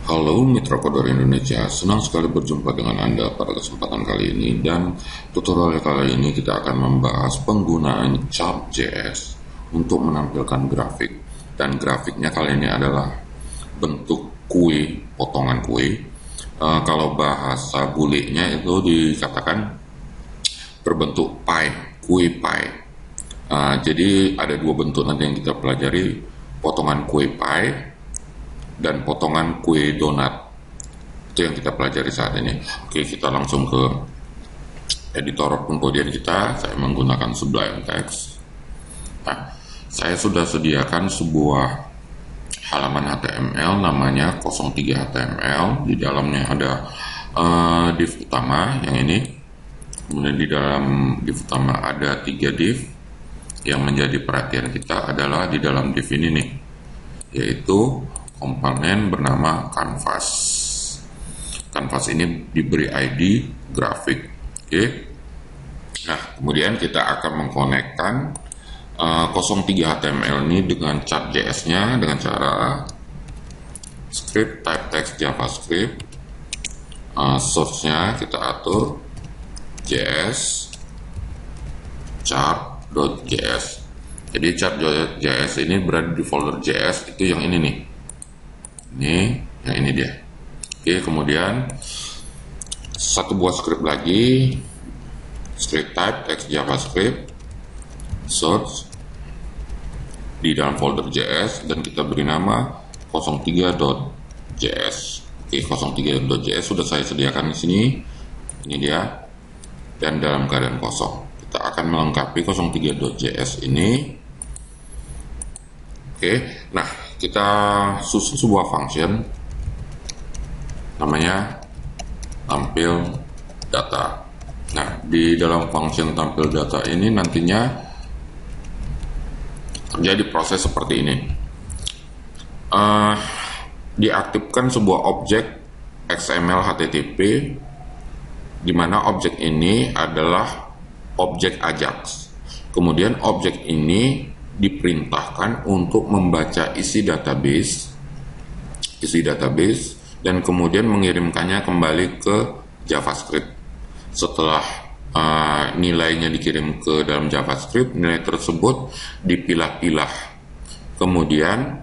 Halo Mitra Coder Indonesia, senang sekali berjumpa dengan Anda pada kesempatan kali ini. Dan tutorial kali ini kita akan membahas penggunaan Chart.js untuk menampilkan grafik. Dan grafiknya kali ini adalah bentuk kue, potongan kue. Kalau bahasa bulenya itu dikatakan berbentuk pie, kue pie. Jadi ada dua bentuk nanti yang kita pelajari, potongan kue pie dan potongan kue donat. Itu yang kita pelajari saat ini. Oke, kita langsung ke editor pengkodian kita. Saya menggunakan Sublime Text. Nah, saya sudah sediakan sebuah halaman HTML namanya 03 HTML. Di dalamnya ada div utama yang ini. Kemudian di dalam div utama ada 3 div. Yang menjadi perhatian kita adalah di dalam div ini nih, yaitu komponen bernama canvas. Canvas ini diberi ID grafik. Oke. Nah, kemudian kita akan mengkonekkan 03 HTML ini dengan Chart.js-nya dengan cara script type text JavaScript. Source-nya kita atur js chart.js. Jadi chart.js ini berada di folder js, itu yang ini nih. Yang ini dia. Oke, kemudian satu buah script lagi, script type text JavaScript, source di dalam folder JS, dan kita beri nama 03.js. Oke, 03.js sudah saya sediakan di sini. Ini dia, dan dalam keadaan kosong. Kita akan melengkapi 03.js ini. Oke, nah kita susun sebuah function namanya tampil data. Nah, di dalam function tampil data ini nantinya terjadi proses seperti ini. Diaktifkan sebuah objek XML HTTP, di mana objek ini adalah objek Ajax. Kemudian objek ini diperintahkan untuk membaca isi database dan kemudian mengirimkannya kembali ke JavaScript. Setelah nilainya dikirim ke dalam JavaScript, nilai tersebut dipilah-pilah. Kemudian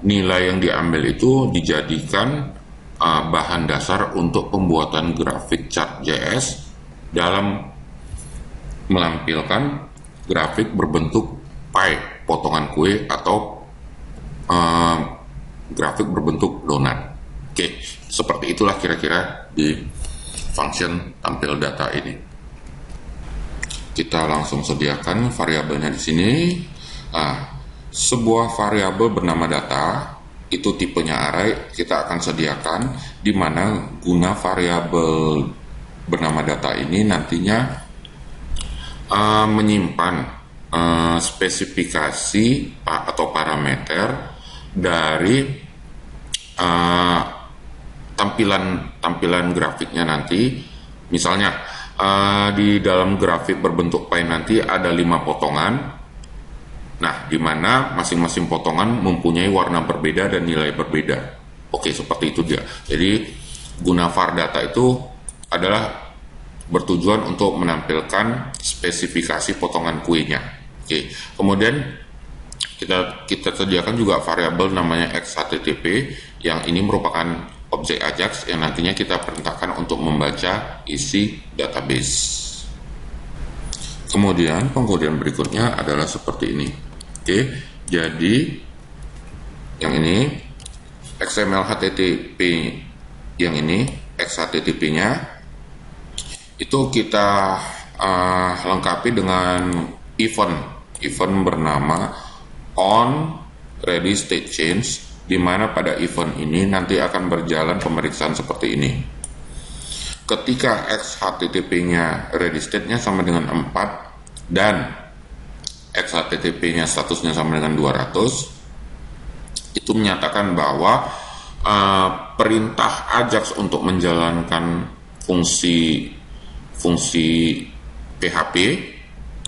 nilai yang diambil itu dijadikan bahan dasar untuk pembuatan grafik Chart.js dalam melampilkan grafik berbentuk pie, potongan kue, atau grafik berbentuk donat. Oke, seperti itulah kira-kira di function tampil data ini. Kita langsung sediakan variabelnya di sini. Sebuah variabel bernama data, itu tipenya array, kita akan sediakan, di mana guna variabel bernama data ini nantinya menyimpan spesifikasi atau parameter dari tampilan grafiknya nanti. Misalnya di dalam grafik berbentuk pie nanti ada 5 potongan. Nah, di mana masing-masing potongan mempunyai warna berbeda dan nilai berbeda. Oke, seperti itu dia. Jadi guna var data itu adalah bertujuan untuk menampilkan spesifikasi potongan kuenya. Oke, kemudian kita sediakan juga variabel namanya xHTTP, yang ini merupakan objek Ajax yang nantinya kita perintahkan untuk membaca isi database. Kemudian pengkodian berikutnya adalah seperti ini. Oke, jadi yang ini XML HTTP, yang ini xHTTP-nya itu kita lengkapi dengan event bernama on ready state change, di mana pada event ini nanti akan berjalan pemeriksaan seperti ini. Ketika xHTTP-nya ready state-nya sama dengan 4 dan xHTTP-nya statusnya sama dengan 200, itu menyatakan bahwa perintah Ajax untuk menjalankan fungsi PHP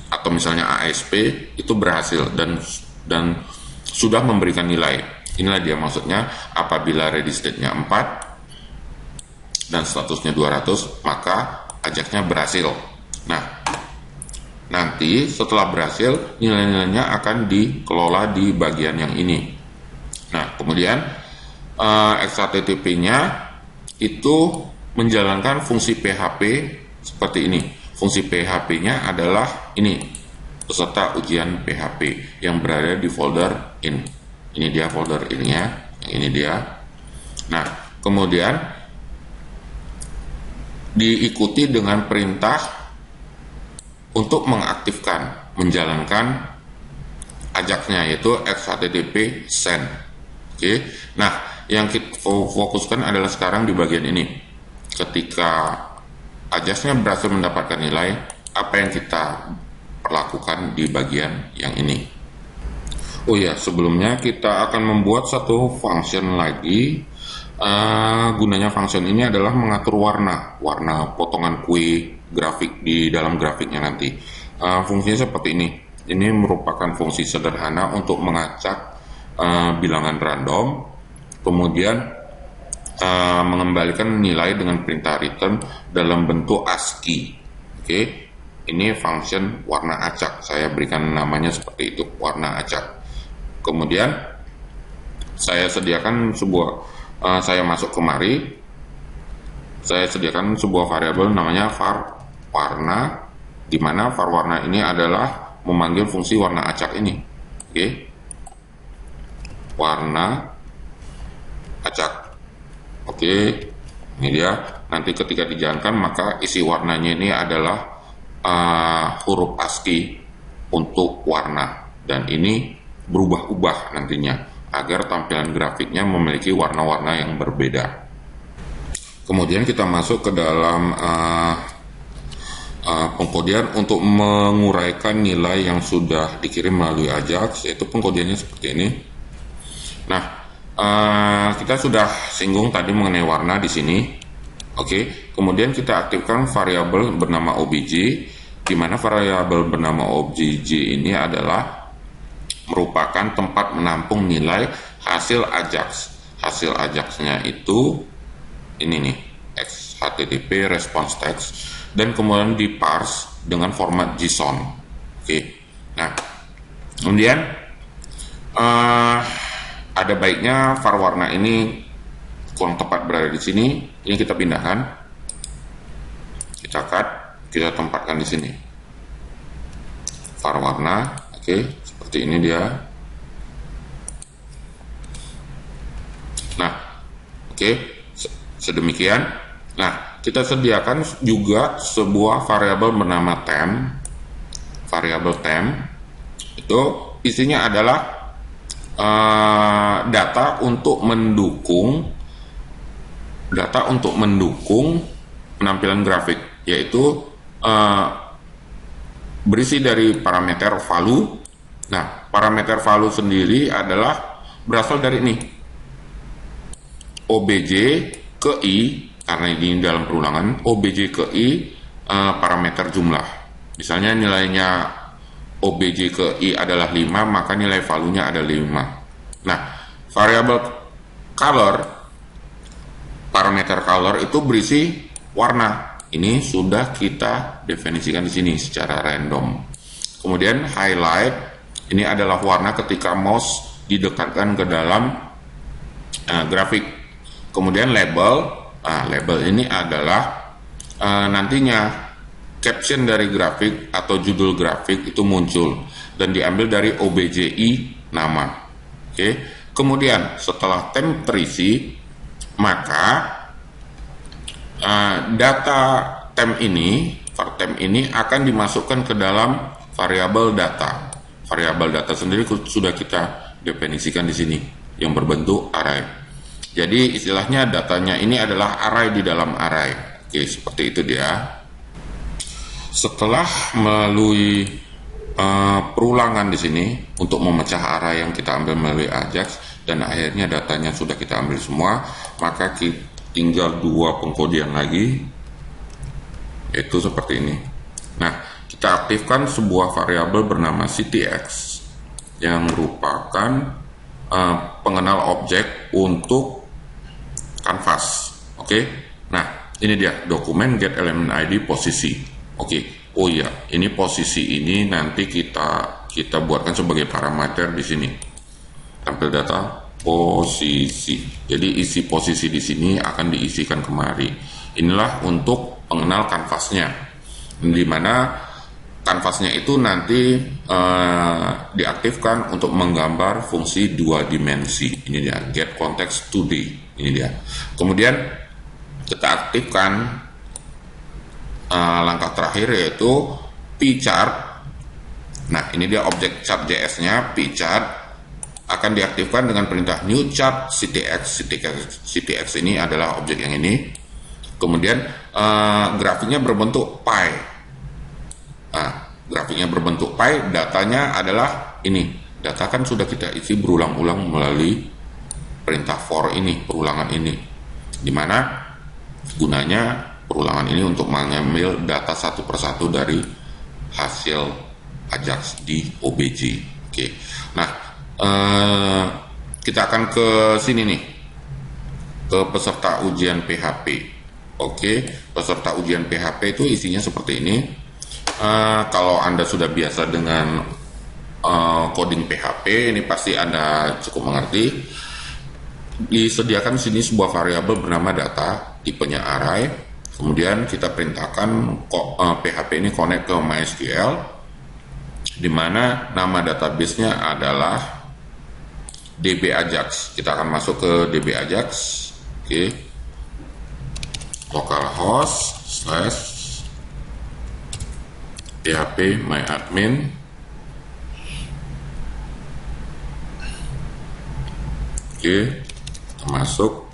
atau misalnya ASP itu berhasil dan sudah memberikan nilai. Inilah dia maksudnya, apabila ready state-nya 4 dan statusnya 200, maka Ajax-nya berhasil. Nah, nanti setelah berhasil, nilai-nilainya akan dikelola di bagian yang ini. Nah, kemudian XHTTP-nya itu menjalankan fungsi PHP seperti ini. Fungsi PHP-nya adalah ini, peserta ujian PHP yang berada di folder in. Ini dia folder ininya, yang ini dia. Nah, kemudian diikuti dengan perintah untuk mengaktifkan, menjalankan Ajax-nya, yaitu XHTTP send. Oke. Nah, yang kita fokuskan adalah sekarang di bagian ini. Ketika Ajax-nya berhasil mendapatkan nilai, apa yang kita perlakukan di bagian yang ini. Oh ya, sebelumnya kita akan membuat satu function lagi. Gunanya function ini adalah mengatur warna potongan kue grafik di dalam grafiknya nanti. Fungsinya seperti ini. Ini merupakan fungsi sederhana untuk mengacak bilangan random, kemudian mengembalikan nilai dengan perintah return dalam bentuk ASCII. Oke, ini function warna acak. Saya berikan namanya seperti itu, warna acak. Kemudian saya sediakan saya masuk kemari, saya sediakan sebuah variabel namanya var warna, di mana var warna ini adalah memanggil fungsi warna acak ini. Oke, warna acak. Oke, ini dia. Nanti ketika dijalankan, maka isi warnanya ini adalah huruf ASCII untuk warna, dan ini berubah-ubah nantinya agar tampilan grafiknya memiliki warna-warna yang berbeda. Kemudian kita masuk ke dalam pengkodian untuk menguraikan nilai yang sudah dikirim melalui Ajax, yaitu pengkodiannya seperti ini. Nah, kita sudah singgung tadi mengenai warna di sini. Oke, kemudian kita aktifkan variabel bernama obj, di mana variabel bernama obj ini adalah merupakan tempat menampung nilai hasil Ajax. Hasil Ajax-nya itu ini nih, XHTTP response text, dan kemudian diparse dengan format JSON. Oke. Nah, kemudian ada baiknya var warna ini kurang tepat berada di sini. Ini kita pindahkan, kita cut, kita tempatkan di sini. Var warna, oke. Seperti ini dia. Nah, oke, sedemikian. Nah, kita sediakan juga sebuah variabel bernama temp. Variabel temp itu isinya adalah data untuk mendukung penampilan grafik, yaitu berisi dari parameter value. Nah, parameter value sendiri adalah berasal dari ini, obj ke i, karena ini dalam perulangan, obj ke i parameter jumlah. Misalnya nilainya obj ke i adalah 5, maka nilai value-nya adalah 5. Nah, variabel color, parameter color itu berisi warna. Ini sudah kita definisikan di sini secara random. Kemudian highlight, ini adalah warna ketika mouse didekatkan ke dalam grafik. Kemudian label, label ini adalah nantinya caption dari grafik atau judul grafik itu muncul dan diambil dari obji nama. Oke. Kemudian setelah temp terisi, maka data temp ini, var temp ini akan dimasukkan ke dalam variabel data. Variabel data sendiri sudah kita definisikan di sini yang berbentuk array. Jadi istilahnya datanya ini adalah array di dalam array. Oke, seperti itu dia. Setelah melalui perulangan di sini untuk memecah array yang kita ambil melalui Ajax dan akhirnya datanya sudah kita ambil semua, maka tinggal dua pengkodian lagi, yaitu seperti ini. Nah, kita aktifkan sebuah variabel bernama ctx yang merupakan pengenal objek untuk kanvas. Oke. Nah, ini dia dokumen get element ID posisi. Oke. Oh iya, ini posisi ini nanti kita buatkan sebagai parameter di sini. Tampil data posisi. Jadi isi posisi di sini akan diisikan kemari. Inilah untuk pengenal kanvasnya, di mana kanvasnya itu nanti diaktifkan untuk menggambar fungsi dua dimensi. Ini dia, get context 2D. Ini dia. Kemudian kita aktifkan langkah terakhir yaitu pchart. Nah, ini dia objek chart JS-nya, pchart akan diaktifkan dengan perintah new chart ctx. ctx ini adalah objek yang ini. Kemudian grafiknya berbentuk pie. Nah, grafiknya berbentuk pie, datanya adalah ini. Data kan sudah kita isi berulang-ulang melalui perintah for ini, perulangan ini. Dimana gunanya perulangan ini untuk mengambil data satu persatu dari hasil Ajax di OBJ. Oke. Nah, kita akan ke sini nih, ke peserta ujian PHP. Oke, peserta ujian PHP itu isinya seperti ini. Kalau Anda sudah biasa dengan coding PHP, ini pasti Anda cukup mengerti. Disediakan di sini sebuah variabel bernama data, tipenya array. Kemudian kita perintahkan PHP ini connect ke MySQL, di mana nama database-nya adalah DB Ajax. Kita akan masuk ke DB Ajax. Oke. Localhost / php myadmin. Oke, kita masuk.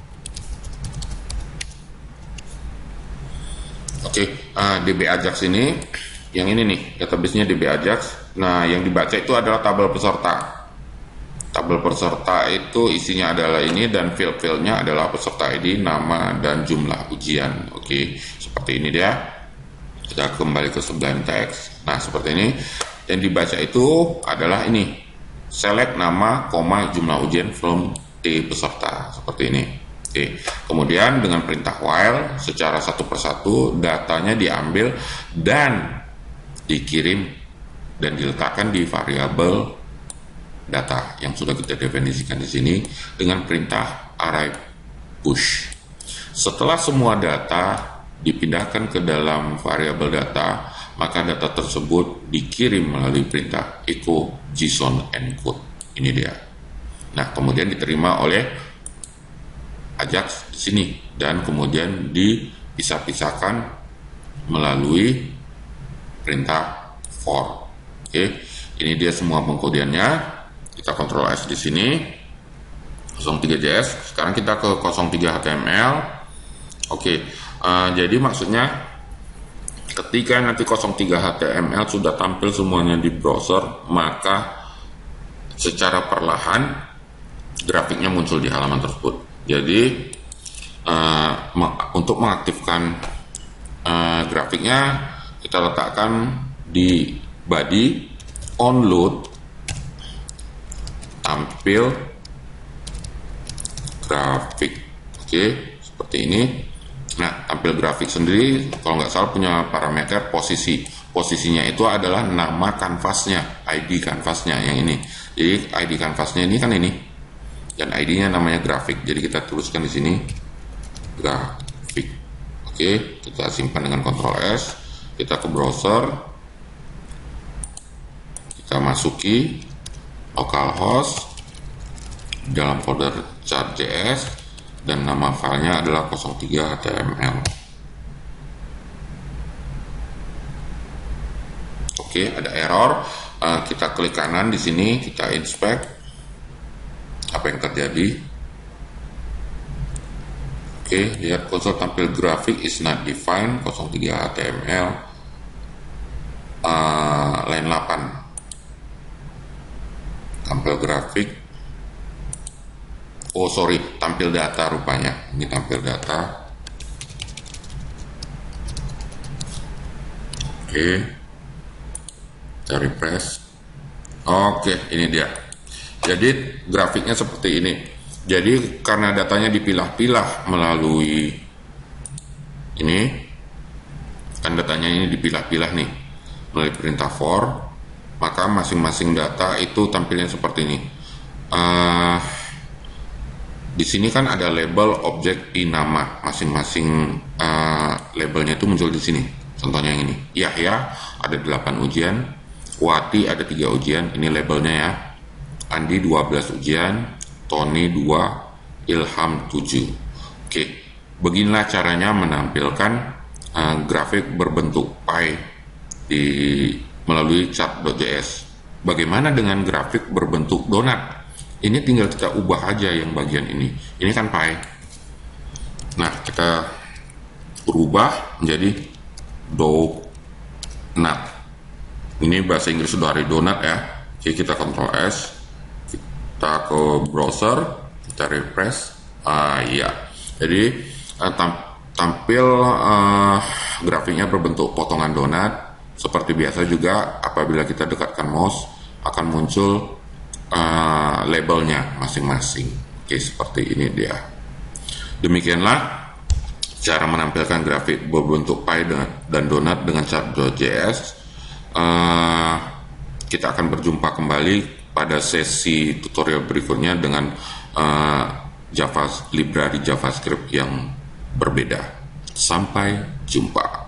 Oke, DB Ajax ini, yang ini nih, database-nya DB Ajax. Nah, yang dibaca itu adalah tabel peserta. Tabel peserta itu isinya adalah ini, dan field-fieldnya adalah peserta ID, nama, dan jumlah ujian. Oke, seperti ini dia. Kita kembali ke Sublime Text. Nah, seperti ini. Yang dibaca itu adalah ini, select nama, jumlah ujian from T peserta. Seperti ini. Oke. Kemudian dengan perintah while, secara satu persatu datanya diambil dan dikirim dan diletakkan di variabel data yang sudah kita definisikan di sini dengan perintah array push. Setelah semua data dipindahkan ke dalam variabel data, maka data tersebut dikirim melalui perintah echo JSON encode. Ini dia. Nah, kemudian diterima oleh Ajax di sini dan kemudian dipisah-pisahkan melalui perintah for. Oke, ini dia semua pengkodeannya. Kita Ctrl S di sini, 03JS. Sekarang kita ke 03HTML. Oke, jadi maksudnya ketika nanti 03HTML sudah tampil semuanya di browser, maka secara perlahan grafiknya muncul di halaman tersebut. Jadi untuk mengaktifkan grafiknya, kita letakkan di body onload tampil grafik. Oke, seperti ini. Nah, tampil grafik sendiri kalau nggak salah punya parameter posisi. Posisinya itu adalah nama kanvasnya, ID kanvasnya yang ini. Jadi ID kanvasnya ini kan ini, dan ID-nya namanya grafik. Jadi kita tuliskan di sini grafik. Oke, kita simpan dengan Ctrl S. Kita ke browser, kita masuki localhost dalam folder chart.js dan nama filenya adalah 03html. Oke, ada error. Kita klik kanan di sini, kita inspect apa yang terjadi. Oke, lihat konsol tampil grafik is not defined 03html line 8. Tampil grafik, tampil data rupanya. Ini tampil data. Oke, kita refresh. Oke, ini dia. Jadi grafiknya seperti ini. Jadi karena datanya dipilah-pilah melalui ini, kan datanya ini dipilah-pilah nih melalui perintah for, maka masing-masing data itu tampilnya seperti ini. Di sini kan ada label objek nama, masing-masing labelnya itu muncul di sini. Contohnya yang ini, Yahya ada 8 ujian, Wati ada 3 ujian, ini labelnya ya. Andi 12 ujian, Tony 2, Ilham 7. Oke, beginilah caranya menampilkan grafik berbentuk pie melalui chart.js. Bagaimana dengan grafik berbentuk donat? Ini tinggal kita ubah aja yang bagian ini. Ini kan pie. Nah, kita rubah menjadi donat. Ini bahasa Inggris dari donat ya. Oke, kita Ctrl S. Kita ke browser, kita refresh. Iya. Jadi tampil grafiknya berbentuk potongan donat. Seperti biasa juga, apabila kita dekatkan mouse akan muncul labelnya masing-masing. Oke, seperti ini dia. Demikianlah cara menampilkan grafik berbentuk pie dan donat dengan chart.js. Kita akan berjumpa kembali pada sesi tutorial berikutnya dengan library JavaScript yang berbeda. Sampai jumpa.